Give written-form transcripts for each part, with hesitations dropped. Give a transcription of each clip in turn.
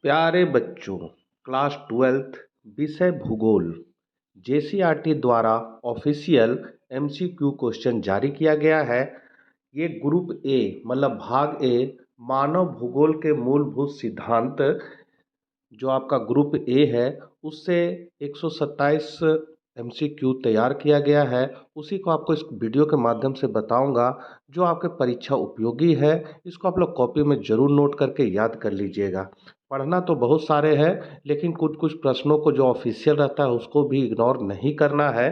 प्यारे बच्चों, class 12th विषय भूगोल जेसीईआरटी द्वारा ऑफिशियल एमसीक्यू क्वेश्चन जारी किया गया है। ये ग्रुप ए मतलब भाग ए मानव भूगोल के मूलभूत सिद्धांत जो आपका ग्रुप ए है उससे 127 एमसीक्यू तैयार किया गया है। उसी को आपको इस वीडियो के माध्यम से बताऊंगा जो आपके परीक्षा उपयोगी है। इसको आप लोग कॉपी में ज़रूर नोट करके याद कर लीजिएगा। पढ़ना तो बहुत सारे हैं लेकिन कुछ कुछ प्रश्नों को जो ऑफिशियल रहता है उसको भी इग्नोर नहीं करना है।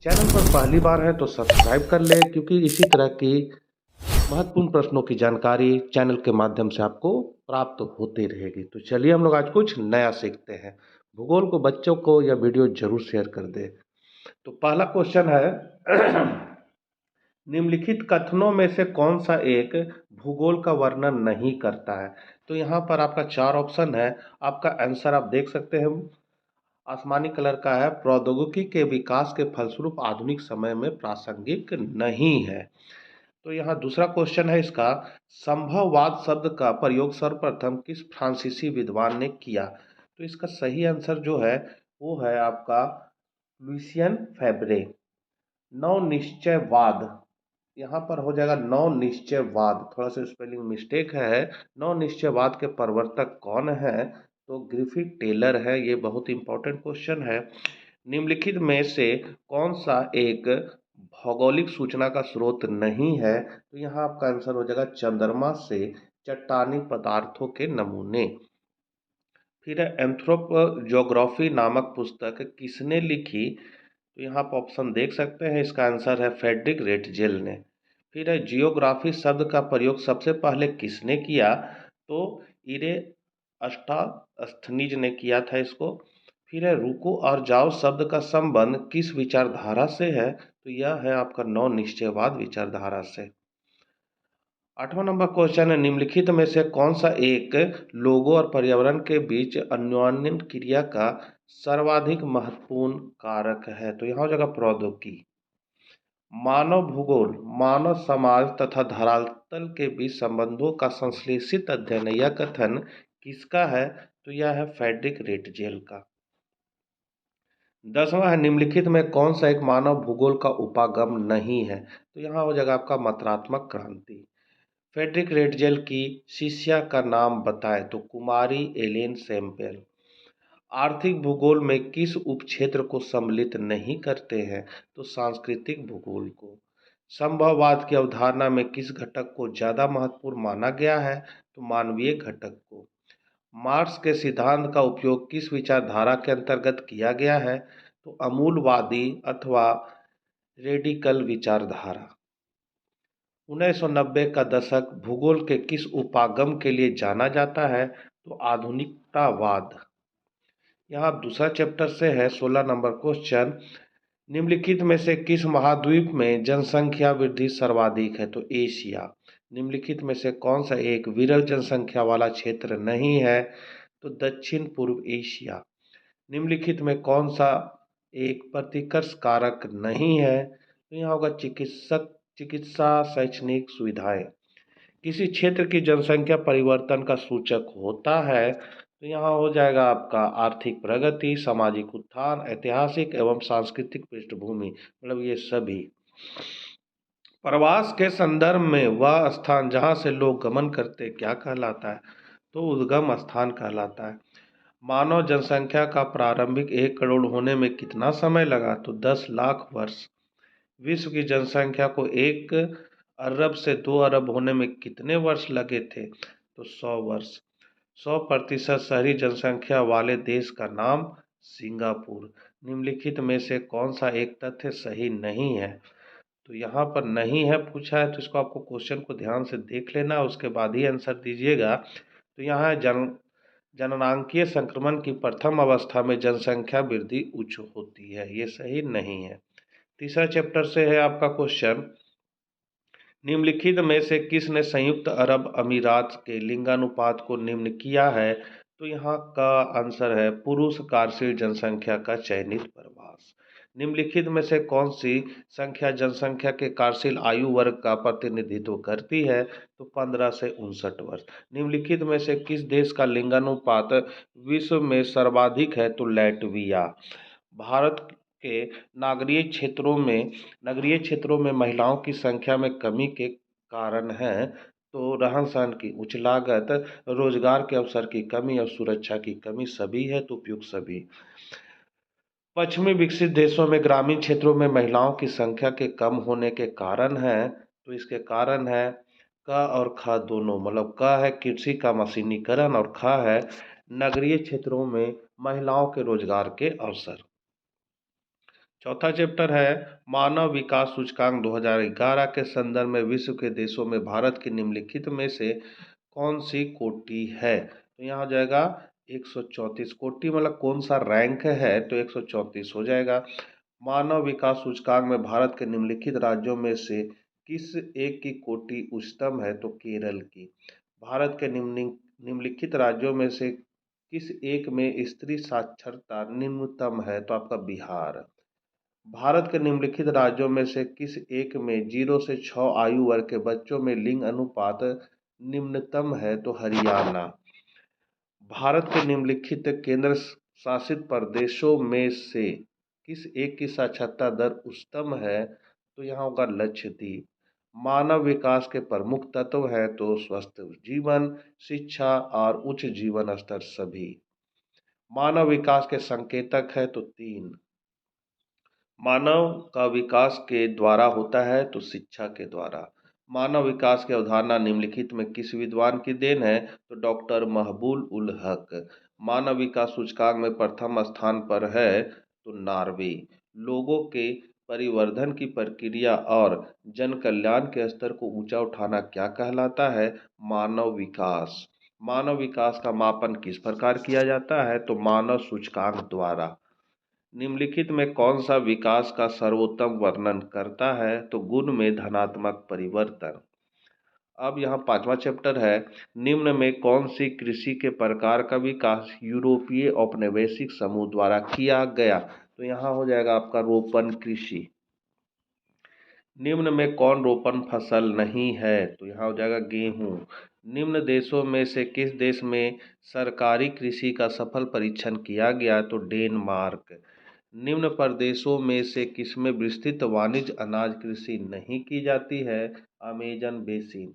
चैनल पर पहली बार है तो सब्सक्राइब कर ले क्योंकि इसी तरह की महत्वपूर्ण प्रश्नों की जानकारी चैनल के माध्यम से आपको प्राप्त होती रहेगी। तो चलिए हम लोग आज कुछ नया सीखते हैं। भूगोल को बच्चों को यह वीडियो जरूर शेयर कर दे। तो पहला क्वेश्चन है निम्नलिखित कथनों में से कौन सा एक भूगोल का वर्णन नहीं करता है। तो यहाँ पर आपका चार ऑप्शन है। आपका आंसर आप देख सकते हैं आसमानी कलर का है, प्रौद्योगिकी के विकास के फलस्वरूप आधुनिक समय में प्रासंगिक नहीं है। तो यहाँ दूसरा क्वेश्चन है इसका, संभववाद शब्द का प्रयोग सर्वप्रथम किस फ्रांसीसी विद्वान ने किया। तो इसका सही आंसर जो है वो है आपका लुसियन फैब्रे। नव निश्चयवाद, यहाँ पर हो जाएगा नव निश्चयवाद, थोड़ा सा स्पेलिंग मिस्टेक है। नव निश्चयवाद के प्रवर्तक कौन है, तो ग्रिफिथ टेलर है। ये बहुत इंपॉर्टेंट क्वेश्चन है। निम्नलिखित में से कौन सा एक भौगोलिक सूचना का स्रोत नहीं है, तो यहाँ आपका आंसर हो जाएगा चंद्रमा से चट्टानी पदार्थों के नमूने। फिर है एंथ्रोपोज्योग्राफी नामक पुस्तक किसने लिखी, तो यहाँ आप ऑप्शन देख सकते हैं। इसका आंसर है फ्रेडरिक रेटजेल ने। फिर है जियोग्राफी शब्द का प्रयोग सबसे पहले किसने किया, तो इरे अस्टास्थनीज ने किया था इसको। फिर है रुको और जाओ शब्द का संबंध किस विचारधारा से है, तो यह है आपका नव निश्चयवाद विचारधारा से। 8वां नंबर क्वेश्चन है निम्नलिखित में से कौन सा एक लोगों और पर्यावरण के बीच अन्योन्य क्रिया का सर्वाधिक महत्वपूर्ण कारक है, तो यहाँ हो जाएगा प्रौद्योगिकी। मानव भूगोल मानव समाज तथा धरातल के बीच संबंधों का संश्लेषित अध्ययन, यह कथन किसका है, तो यह है फ्रेडरिक रेटजेल का। 10वां है निम्नलिखित में कौन सा एक मानव भूगोल का उपागम नहीं है, तो यहाँ हो जाएगा आपका मात्रात्मक क्रांति। फ्रेडरिक रेटजेल की शिष्या का नाम बताएं, तो कुमारी एलेन सैम्पेल। आर्थिक भूगोल में किस उपक्षेत्र को सम्मिलित नहीं करते हैं, तो सांस्कृतिक भूगोल को। संभववाद की अवधारणा में किस घटक को ज़्यादा महत्वपूर्ण माना गया है, तो मानवीय घटक को। मार्क्स के सिद्धांत का उपयोग किस विचारधारा के अंतर्गत किया गया है, तो अमूलवादी अथवा रेडिकल विचारधारा। 1990 का दशक भूगोल के किस उपागम के लिए जाना जाता है, तो आधुनिकतावाद। यहाँ दूसरा चैप्टर से है 16 नंबर क्वेश्चन, निम्नलिखित में से किस महाद्वीप में जनसंख्या वृद्धि सर्वाधिक है, तो एशिया। निम्नलिखित में से कौन सा एक विरल जनसंख्या वाला क्षेत्र नहीं है, तो दक्षिण पूर्व एशिया। निम्नलिखित में कौन सा एक प्रतिकर्ष कारक नहीं है, तो यहाँ होगा चिकित्सा शैक्षणिक सुविधाएं। किसी क्षेत्र की जनसंख्या परिवर्तन का सूचक होता है, तो यहाँ हो जाएगा आपका आर्थिक प्रगति, सामाजिक उत्थान, ऐतिहासिक एवं सांस्कृतिक पृष्ठभूमि, मतलब ये सभी। प्रवास के संदर्भ में वह स्थान जहाँ से लोग गमन करते क्या कहलाता है, तो उद्गम स्थान कहलाता है। मानव जनसंख्या का प्रारंभिक 1 करोड़ होने में कितना समय लगा, तो 10 लाख वर्ष। विश्व की जनसंख्या को 1 अरब से 2 अरब होने में कितने वर्ष लगे थे, तो 100 वर्ष। 100% शहरी जनसंख्या वाले देश का नाम सिंगापुर। निम्नलिखित में से कौन सा एक तथ्य सही नहीं है, तो यहाँ पर नहीं है पूछा है, तो इसको आपको क्वेश्चन को ध्यान से देख लेना उसके बाद ही आंसर दीजिएगा। तो यहाँ जननांकीय संक्रमण की प्रथम अवस्था में जनसंख्या वृद्धि उच्च होती है, ये सही नहीं है। तीसरा चैप्टर से है आपका क्वेश्चन, निम्नलिखित में से किसने संयुक्त अरब अमीरात के लिंगानुपात को निम्न किया है, तो यहाँ का आंसर है पुरुष कार्यशील जनसंख्या का चयनित प्रवास। निम्नलिखित में से कौन सी संख्या जनसंख्या के कार्यशील आयु वर्ग का प्रतिनिधित्व करती है? तो 15 से 59 वर्ष। निम्नलिखित में से किस देश का लिंगानुपात विश्व में सर्वाधिक है? तो लैटविया। भारत के नगरीय क्षेत्रों में महिलाओं की संख्या में कमी के कारण है तो रहन सहन की उच्च लागत, रोजगार के अवसर की कमी और सुरक्षा की कमी सभी है, तो उपयुक्त सभी। पश्चिमी विकसित देशों में ग्रामीण क्षेत्रों में महिलाओं की संख्या के कम होने के कारण है तो इसके कारण है क और ख दोनों, मतलब क है कृषि का मशीनीकरण और ख है नगरीय क्षेत्रों में महिलाओं के रोजगार के अवसर। चौथा चैप्टर है मानव विकास सूचकांक 2011 के संदर्भ में विश्व के देशों में भारत की निम्नलिखित में से कौन सी कोटि है? तो यहाँ हो जाएगा 134 कोटि, मतलब कौन सा रैंक है? तो 134 हो जाएगा। मानव विकास सूचकांक में भारत के निम्नलिखित राज्यों में से किस एक की कोटि उच्चतम है? तो केरल की। भारत के निम्नलिखित राज्यों में से किस एक में स्त्री साक्षरता निम्नतम है? तो आपका बिहार। भारत के निम्नलिखित राज्यों में से किस एक में 0 से 6 आयु वर्ग के बच्चों में लिंग अनुपात निम्नतम है? तो हरियाणा। भारत के निम्नलिखित केंद्र शासित प्रदेशों में से किस एक की साक्षरता दर उच्चतम है? तो यहाँ होगा लक्षद्वीप। मानव विकास के प्रमुख तत्व हैं तो स्वस्थ जीवन, शिक्षा और उच्च जीवन स्तर सभी। मानव विकास के संकेतक है तो 3। मानव का विकास के द्वारा होता है तो शिक्षा के द्वारा। मानव विकास की अवधारणा निम्नलिखित में किस विद्वान की देन है? तो डॉक्टर महबूब उल हक। मानव विकास सूचकांक में प्रथम स्थान पर है तो नॉर्वे। लोगों के परिवर्धन की प्रक्रिया और जन कल्याण के स्तर को ऊंचा उठाना क्या कहलाता है? मानव विकास। मानव विकास का मापन किस प्रकार किया जाता है? तो मानव सूचकांक द्वारा। निम्नलिखित में कौन सा विकास का सर्वोत्तम वर्णन करता है? तो गुण में धनात्मक परिवर्तन। अब यहाँ पांचवा चैप्टर है निम्न में कौन सी कृषि के प्रकार का विकास यूरोपीय औपनिवेशिक समूह द्वारा किया गया? तो यहाँ हो जाएगा आपका रोपण कृषि। निम्न में कौन रोपण फसल नहीं है? तो यहाँ हो जाएगा गेहूं। निम्न देशों में से किस देश में सरकारी कृषि का सफल परीक्षण किया गया? तो डेनमार्क। निम्न प्रदेशों में से किसमें विस्तृत वाणिज्य अनाज कृषि नहीं की जाती है? Amazon basin.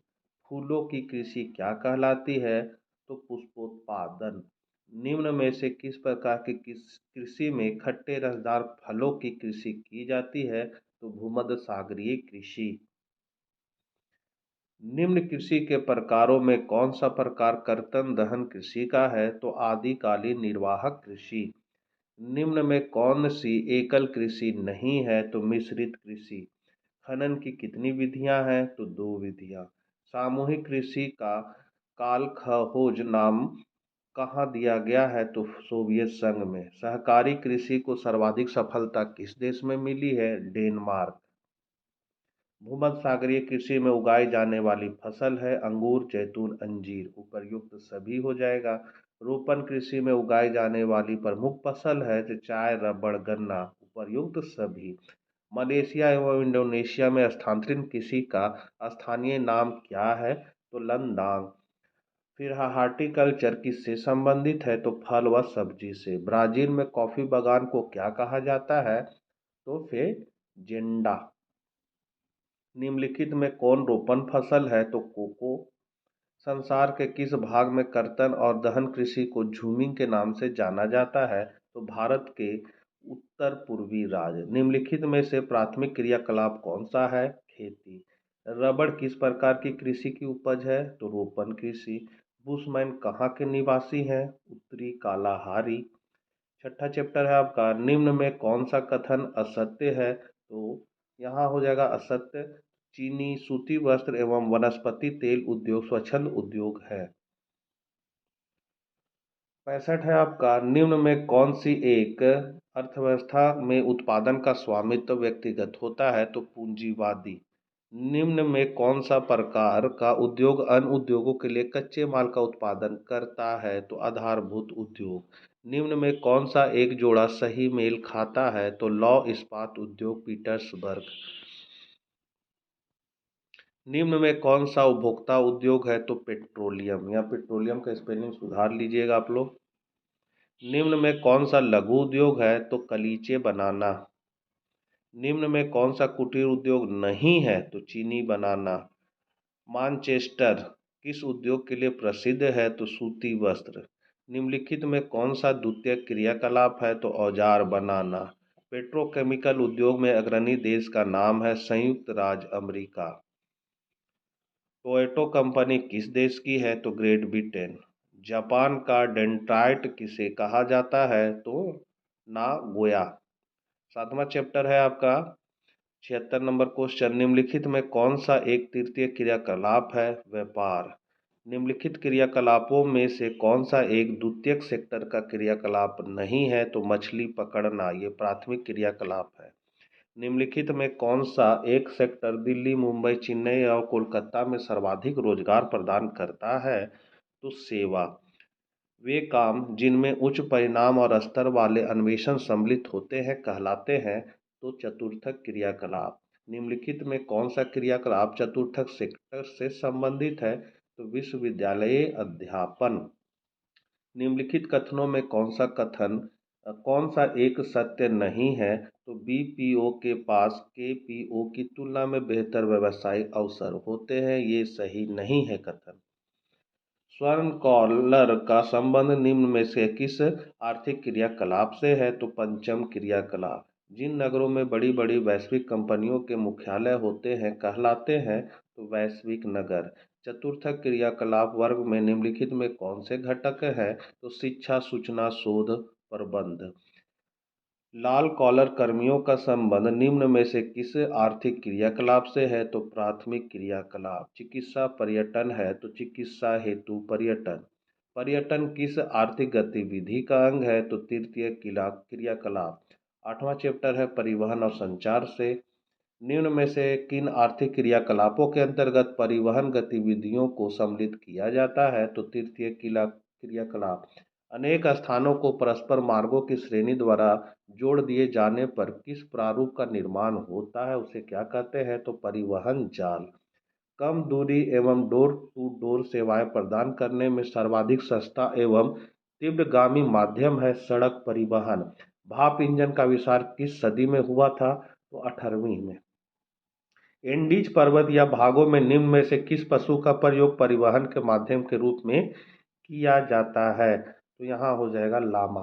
फूलों की कृषि क्या कहलाती है? तो पुष्पोत्पादन। निम्न में से किस प्रकार की कृषि में खट्टे रसदार फलों की कृषि की जाती है? तो भूमध्य सागरीय कृषि। निम्न कृषि के प्रकारों में कौन सा प्रकार कर्तन दहन कृषि का है? तो आदिकालीन निर्वाहक कृषि। निम्न में कौन सी एकल कृषि नहीं है? तो मिश्रित कृषि। खनन की कितनी विधियां हैं? तो 2 विधियां। सामूहिक कृषि का कालखोज नाम कहाँ दिया गया है? तो सोवियत संघ में। सहकारी कृषि को सर्वाधिक सफलता किस देश में मिली है? डेनमार्क। भूमध्य सागरीय कृषि में उगाई जाने वाली फसल है अंगूर, जैतून, अंजीर। उपर्युक्त सभी हो जाएगा। रोपण कृषि में उगाई जाने वाली प्रमुख फसल है जो चाय, रबड़, गन्ना। उपर्युक्त सभी। मलेशिया एवं इंडोनेशिया में स्थानांतरित कृषि का स्थानीय नाम क्या है? तो लंदांग। फिर हार्टिकल्चर किससे संबंधित है? तो फल व सब्जी से। ब्राजील में कॉफी बागान को क्या कहा जाता है? तो फेजेंडा। निम्नलिखित में कौन रोपण फसल है? तो कोको। संसार के किस भाग में कर्तन और दहन कृषि को झूमिंग के नाम से जाना जाता है? तो भारत के उत्तर पूर्वी राज्य। निम्नलिखित में से प्राथमिक क्रियाकलाप कौन सा है? खेती। रबड़ किस प्रकार की कृषि की उपज है? तो रोपण कृषि। बुशमैन कहाँ के निवासी हैं? उत्तरी कालाहारी। छठा चैप्टर है आपका निम्न में कौन सा कथन असत्य है? तो यहाँ हो जाएगा असत्य। चीनी सूती वस्त्र एवं वनस्पति तेल उद्योग स्वच्छंद उद्योग है। 65 है आपका निम्न में कौन सी एक अर्थव्यवस्था में उत्पादन का स्वामित्व व्यक्तिगत होता है? तो पूंजीवादी। निम्न में कौन सा प्रकार का उद्योग अन्य उद्योगों के लिए कच्चे माल का उत्पादन करता है? तो आधारभूत उद्योग। निम्न में कौन सा एक जोड़ा सही मेल खाता है? तो लौह इस्पात उद्योग पीटर्सबर्ग। निम्न में कौन सा उपभोक्ता उद्योग है? तो पेट्रोलियम। या पेट्रोलियम का स्पेलिंग सुधार लीजिएगा आप लोग। निम्न में कौन सा लघु उद्योग है? तो गलीचे बनाना। निम्न में कौन सा कुटीर उद्योग नहीं है? तो चीनी बनाना। मानचेस्टर किस उद्योग के लिए प्रसिद्ध है? तो सूती वस्त्र। निम्नलिखित में कौन सा द्वितीयक क्रियाकलाप है? तो औजार बनाना। पेट्रोकेमिकल उद्योग में अग्रणी देश का नाम है संयुक्त राज्य अमेरिका। टोयोटा कंपनी किस देश की है? तो ग्रेट ब्रिटेन। जापान का डेंड्राइट किसे कहा जाता है? तो नागोया। सातवां चैप्टर है आपका 76 नंबर क्वेश्चन। निम्नलिखित में कौन सा एक तृतीय क्रियाकलाप है? व्यापार। निम्नलिखित क्रियाकलापों में से कौन सा एक द्वितीयक सेक्टर का क्रियाकलाप नहीं है? तो मछली पकड़ना, ये प्राथमिक क्रियाकलाप है। निम्नलिखित में कौन सा एक सेक्टर दिल्ली, मुंबई, चेन्नई और कोलकाता में सर्वाधिक रोजगार प्रदान करता है? तो सेवा। वे काम जिनमें उच्च परिणाम और स्तर वाले अन्वेषण सम्मिलित होते हैं कहलाते हैं। तो चतुर्थक क्रियाकलाप। निम्नलिखित में कौन सा क्रियाकलाप चतुर्थक सेक्टर से संबंधित है? तो विश्वविद्यालय अध्यापन। निम्नलिखित कथनों में कौन सा एक सत्य नहीं है? तो बीपीओ के पास केपीओ की तुलना में बेहतर व्यावसायिक अवसर होते हैं, ये सही नहीं है कथन। स्वर्ण कॉलर का संबंध निम्न में से किस आर्थिक क्रियाकलाप से है? तो पंचम क्रियाकलाप। जिन नगरों में बड़ी बड़ी वैश्विक कंपनियों के मुख्यालय होते हैं कहलाते हैं। तो वैश्विक नगर। चतुर्थक क्रियाकलाप वर्ग में निम्नलिखित में कौन से घटक हैं? तो शिक्षा, सूचना, शोध, प्रबंध। लाल कॉलर कर्मियों का संबंध निम्न में से किस आर्थिक क्रियाकलाप से है? तो प्राथमिक क्रियाकलाप। चिकित्सा पर्यटन है तो चिकित्सा हेतु पर्यटन। पर्यटन किस आर्थिक गतिविधि का अंग है? तो तृतीय क्रियाकलाप। आठवां चैप्टर है परिवहन और संचार से। निम्न में से किन आर्थिक क्रियाकलापों के अंतर्गत परिवहन गतिविधियों को सम्मिलित किया जाता है? तो तृतीय क्रियाकलाप। अनेक स्थानों को परस्पर मार्गों की श्रेणी द्वारा जोड़ दिए जाने पर किस प्रारूप का निर्माण होता है, उसे क्या कहते हैं? तो परिवहन जाल। कम दूरी एवं डोर टू डोर सेवाएं प्रदान करने में सर्वाधिक सस्ता एवं तीव्रगामी माध्यम है सड़क परिवहन। भाप इंजन का आविष्कार किस सदी में हुआ था? तो 18वीं में। एंडीज पर्वत या भागों में निम्न में से किस पशु का प्रयोग परिवहन के माध्यम के रूप में किया जाता है? तो यहाँ हो जाएगा लामा।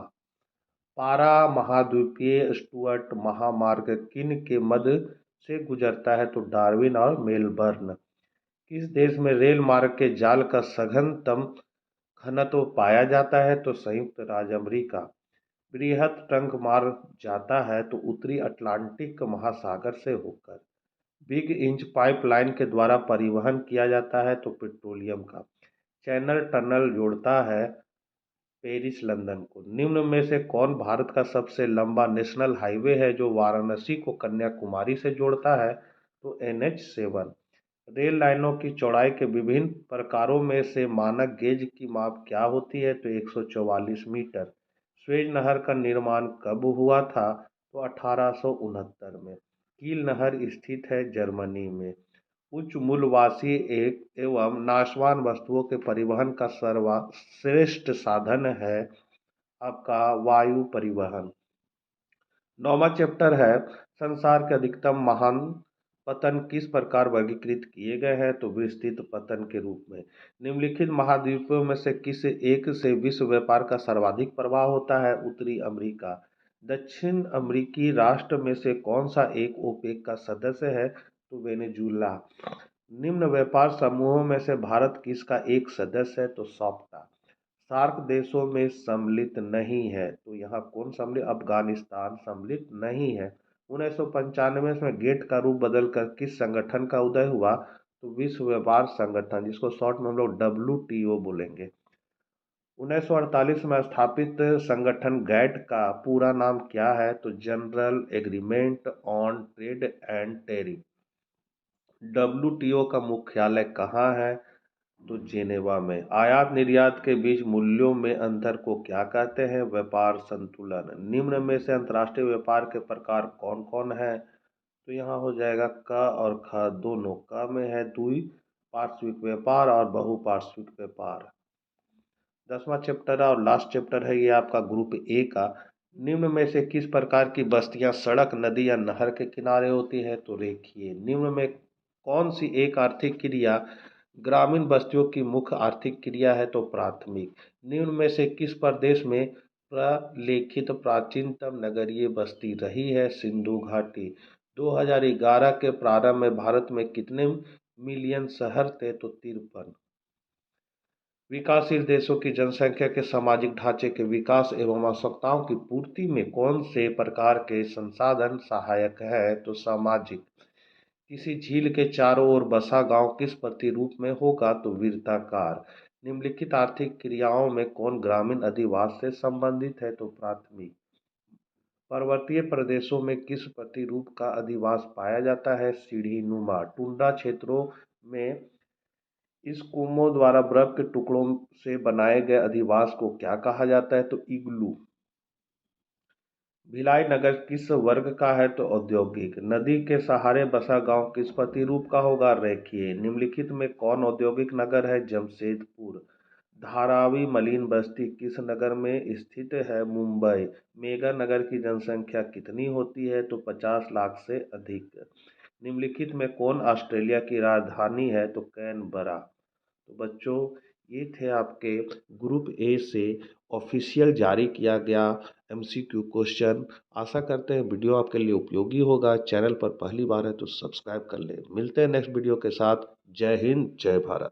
पारा महाद्वीपीय स्टुअर्ट महामार्ग किन के मध्य से गुजरता है? तो डार्विन और मेलबर्न। किस देश में रेल मार्ग के जाल का सघनतम घनत्व पाया जाता है? तो संयुक्त राज्य अमेरिका। बृहत ट्रंक मार्ग जाता है तो उत्तरी अटलांटिक महासागर से होकर। बिग इंच पाइपलाइन के द्वारा परिवहन किया जाता है तो पेट्रोलियम का। चैनल टनल जोड़ता है पेरिस लंदन को। निम्न में से कौन भारत का सबसे लंबा नेशनल हाईवे है जो वाराणसी को कन्याकुमारी से जोड़ता है? तो NH7। रेल लाइनों की चौड़ाई के विभिन्न प्रकारों में से मानक गेज की माप क्या होती है? तो 144 मीटर। स्वेज नहर का निर्माण कब हुआ था? तो 1869 में। कील नहर स्थित है जर्मनी में। उच्च मूल्यवासी एक एवं नाशवान वस्तुओं के परिवहन का सर्वश्रेष्ठ साधन है आपका वायु परिवहन। 9वां चैप्टर है संसार के अधिकतम महान पतन किस प्रकार वर्गीकृत किए गए हैं? तो विस्तृत पतन के रूप में। निम्नलिखित महाद्वीपों में से किस एक से विश्व व्यापार का सर्वाधिक प्रभाव होता है? उत्तरी अमेरिका। दक्षिण अमेरिकी राष्ट्र में से कौन सा एक ओपेक का सदस्य है? तो वेनेजुला। निम्न व्यापार समूहों में से भारत किसका एक सदस्य है? तो सॉफ्टा। सार्क देशों में सम्मिलित नहीं है तो यहाँ कौन सम्मिलित? अफगानिस्तान सम्मिलित नहीं है। 1995 में गेट का रूप बदलकर किस संगठन का उदय हुआ? तो विश्व व्यापार संगठन, जिसको शॉर्ट में हम लोग WTO बोलेंगे। 1948 में स्थापित संगठन गैट का पूरा नाम क्या है? तो general agreement on trade and tariff. WTO का मुख्यालय कहाँ है? तो जेनेवा में। आयात निर्यात के बीच मूल्यों में अंतर को क्या कहते हैं? व्यापार संतुलन। निम्न में से अंतर्राष्ट्रीय व्यापार के प्रकार कौन कौन है? तो यहाँ हो जाएगा क और ख दोनों। क में है द्विपार्श्विक व्यापार और बहुपार्श्विक व्यापार। 10वां चैप्टर और लास्ट चैप्टर है ये आपका ग्रुप ए का। निम्न में से किस प्रकार की बस्तियां सड़क, नदी या नहर के किनारे होती है? तो रेखीय। निम्न में कौन सी एक आर्थिक क्रिया ग्रामीण बस्तियों की मुख्य आर्थिक क्रिया है? तो प्राथमिक। निम्न में से किस प्रदेश में प्रलेखित प्राचीनतम नगरीय बस्ती रही है? सिंधु घाटी। 2011 के प्रारंभ में भारत में कितने मिलियन शहर थे? तो 53। विकासशील देशों की जनसंख्या के सामाजिक ढांचे के विकास एवं आवश्यकताओं की पूर्ति में कौन से प्रकार के संसाधन सहायक है? तो सामाजिक। किसी झील के चारों ओर बसा गांव किस प्रतिरूप में होगा? तो वृत्ताकार। निम्नलिखित आर्थिक क्रियाओं में कौन ग्रामीण अधिवास से संबंधित है? तो प्राथमिक। पर्वतीय प्रदेशों में किस प्रतिरूप का अधिवास पाया जाता है? सीढ़ीनुमा। टुंड्रा क्षेत्रों में इस्कुमो द्वारा बर्फ के टुकड़ों से बनाए गए अधिवास को क्या कहा जाता है? तो इग्लू। भिलाई नगर किस वर्ग का है? तो औद्योगिक। नदी के सहारे बसा गांव किस प्रतिरूप का होगा? रेखीय। निम्नलिखित में कौन औद्योगिक नगर है? जमशेदपुर। धारावी मलिन बस्ती किस नगर में स्थित है? मुंबई। मेगा नगर की जनसंख्या कितनी होती है? तो 50 लाख से अधिक। निम्नलिखित में कौन ऑस्ट्रेलिया की राजधानी है? तो कैनबरा। तो बच्चों, ये थे आपके ग्रुप ए से ऑफिशियल जारी किया गया MCQ क्वेश्चन। आशा करते हैं वीडियो आपके लिए उपयोगी होगा। चैनल पर पहली बार है तो सब्सक्राइब कर लें। मिलते हैं नेक्स्ट वीडियो के साथ। जय हिंद, जय भारत।